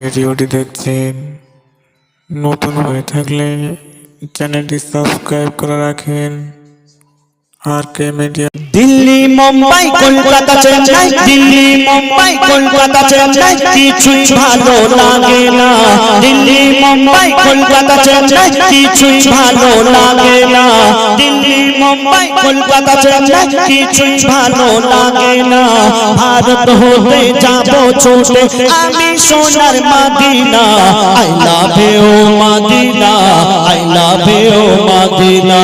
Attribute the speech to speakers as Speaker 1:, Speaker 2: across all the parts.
Speaker 1: ভিডিওটি দেখছেন, নতুন হয়ে থাকলে চ্যানেলটি সাবস্ক্রাইব করে রাখেন। আর কে মিডিয়া।
Speaker 2: দিল্লি মুম্বাই কলকাতা চেন্নাই, দিল্লি মুম্বাই কলকাতা চেন্নাই, কিছুই ভালো লাগে না। দিল্লি মুম্বাই কলকাতা চেন্নাই, কিছুই ভালো লাগে না। দিল্লি মুম্বাই কলকাতা চেন্নাই, কিছুই ভালো লাগে না। ভারত হতে যাবো ছুটে আমি সোনার Madina. I love you Medina, I love you Medina,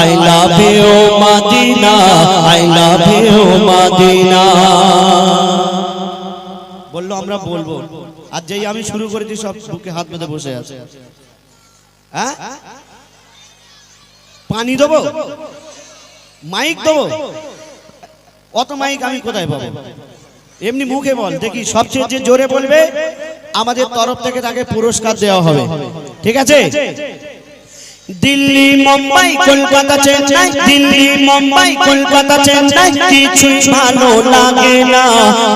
Speaker 2: I love you Medina, I love you Madina. বললো আমরা বলবো, আর যেই আমি শুরু করেছি সব বুকে হাত বেঁধে বসে আছে। হ্যাঁ, পানি দেবো, মাইক দেবো, অত মাইক আমি কোথায় পাবো? এমনি মুখে বল দেখি, সবচেয়ে যে জোরে বলবে আমাদের তরফ থেকে তাকে পুরস্কার দেওয়া হবে, ঠিক আছে? দিল্লি মুম্বাই কলকাতা চেন্নাই, দিল্লি মুম্বাই কলকাতা চেন্নাই, কিছুই ভালো লাগে না।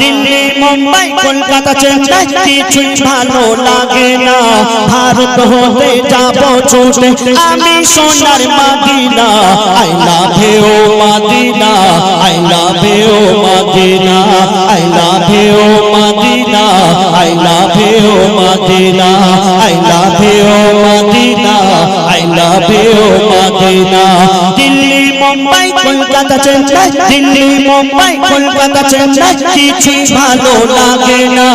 Speaker 2: দিল্লি মুম্বাই কলকাতা চেন্নাই, কিছুই ভালো লাগে না। ভারত হতে যাবো ছুটে আমি সোনার Madina. I love you Medina, I love you Medina, I love you Medina, I love you Medina, I love you Medina, I love you Medina. Delhi Mumbai Kolkata Chennai, Delhi Mumbai Kolkata Chennai, কিছুই ভালো লাগে না।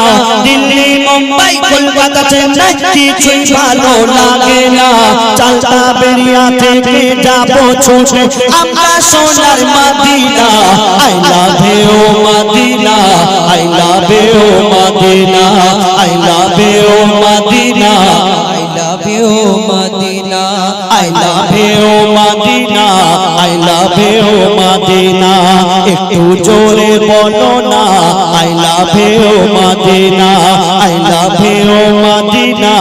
Speaker 2: দিল্লি মুম্বাই কলকাতা চেন্নাই, কিছুই ভালো লাগে না। চালতা বেরিয়া থেকে যাবো ছুটে আমরা সোনার Madina. I love you Medina, I love you Medina, I love you Medina, I love you Medina, I love you Medina, I love you Madina. একটু জোরে বলো না, I love you Medina, I love you Medina,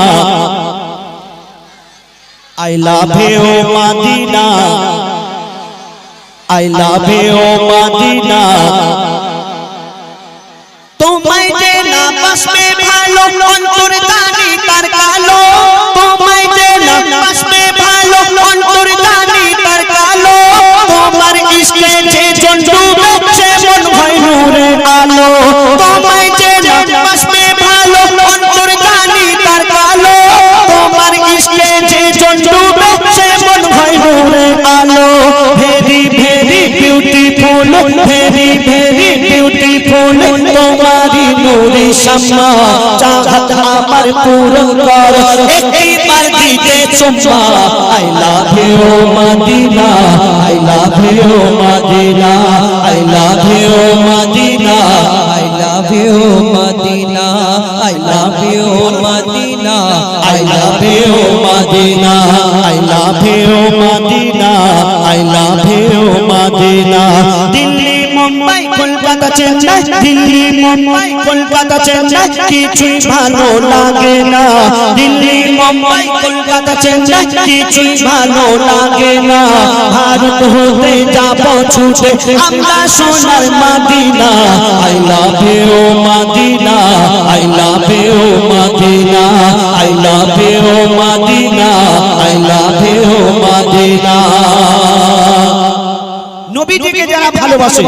Speaker 2: I love you Medina, I love you Madina. তোমায় যে না বাসবে ভালো অন্তর দানি তার কালো, তোমায় যে না বাসবে ভালো অন্তর দানি তার কালো। তোমার ইশকে যে জন ডুবেছে মন হয় নূরের আলো। তোমায় যে না বাসবে ভালো অন্তর দানি তার কালো। তোমার ইশকে যে জন ডুবেছে মন হয় নূরের আলো। Very very beautiful, very very beautiful, তোমারি নূরে শামা চাহত আমার পূরণ কর একবার দিতে চুম্মা। I love you Medina, I love you Medina, I love you Medina, I love you Medina, I love you Medina, I love you Medina, I love you Medina, I love you Medina. Delhi Mumbai Kolkata Chennai, Delhi Mumbai Kolkata Chennai, কিছুই ভালো লাগে না। দিল্লি মুম্বাই কলকাতা চেন্নাই, কিছুই ভালো লাগে না। ভারত হতে যাবো ছুটে আমরা সোনার Madina. I love you Medina, I love you Medina, I love you Medina, I love you Madina. নবীজিকে যারা ভালোবাসে,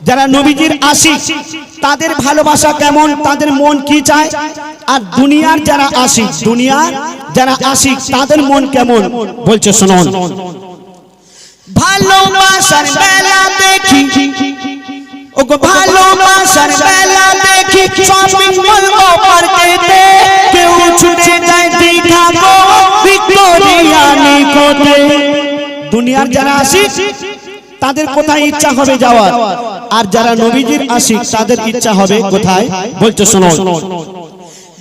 Speaker 2: যারা নবীজির আশিক, তাদের ভালোবাসা কেমন, তাদের মন কি চায়? আর দুনিয়ার যারা আশিক, দুনিয়ার যারা আশিক, তাদের মন কেমন বলছে শুনুন। ভালোবাসার বেলা দেখি, ওগো ভালোবাসার বেলা দেখি শপিং মল মার্কেটে কেউ ছুটে যায় দীঘা গো ভিক্টোরিয়া নিকটে। দুনিয়ার যারা আশিক তাদের কোথায় ইচ্ছা হবে যাওয়ার, আর যারা নবীজির আশিক তাদের ইচ্ছা হবে কোথায় বলছে শুনুন।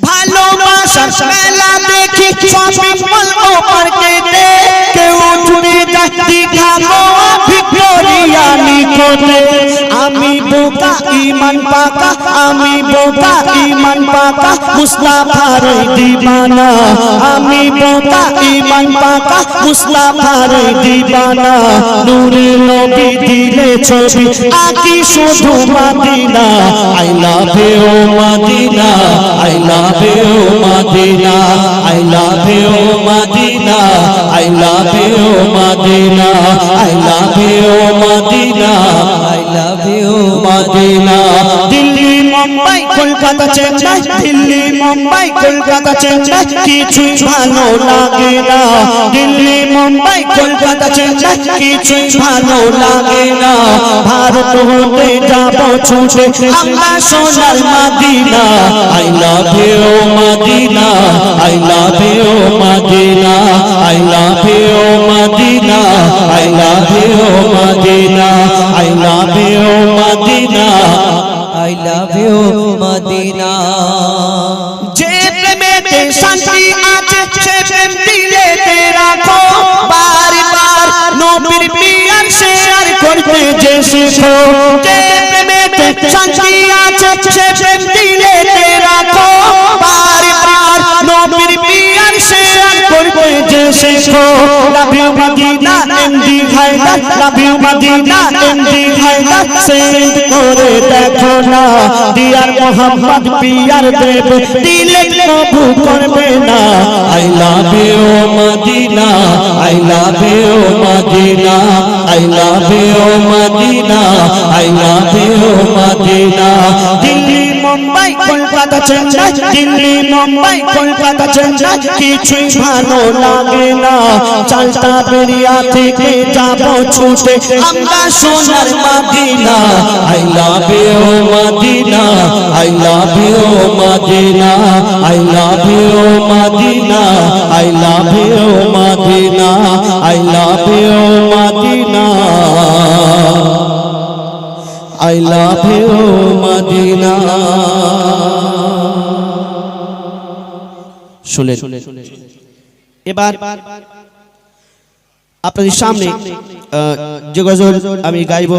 Speaker 2: ভালোবাসার মেলা দেখি শপিং মল মার্কেটে কেউ ছুটে যায় দীঘা গোয়া ভিক্টোরিয়া নিকটে। আমি বোকা ঈমান পাকা, আমি বোকা ঈমান পাকা, মুস্তাফার দিবানা। আমি বোকা ঈমান পাকা, মুস্তাফার দিবানা। নূরে নবী দিলে ছবি আঁকি শুধু Madina. I love you Medina, I love you Madina I love you Madina I love you Madina Delhi Mumbai Kolkata Chennai Delhi Mumbai Kolkata Chennai কিছুই ভালো লাগে না দিল্লি মুম্বাই কলকাতা চেন্নাই কিছুই ভালো লাগে না ভারত হতে যাব ছুটে আমরা সোনার Madina I love you Madina I love you Madina I love you Madina I love you Madina I love you Madina I love you Madina যে প্রেমেতে শান্তি আছে সে প্রেম দিলেতে রাখো বারবার নবীর পিয়ার শেয়ার করতে যে শিখো যে প্রেমেতে শান্তি আছে সে প্রেম দিলেতে রাখো বারবার নবীর পিয়ার শেয়ার করতে যে শিখো love you Madina MD Haider love you Madina MD Haider send করে দেখো না দিয়ার মোহাম্মদ পিয়ার দেবে দিলে কবু করবে না I love you Madina I love you Madina I love you Madina I love you Madina Delhi Mumbai Kolkata Chennai Delhi Mumbai Kolkata Chennai কিছুই ভালো লাগে না চালতা বেরিয়া থেকে যাব ছুটে আমরা সোনার Madina I love you Madina I love you Madina I love you Madina I love you Madina I love you Madina I love you Madina শুনে এবার আপনাদের সামনে যে গজল আমি গাইবো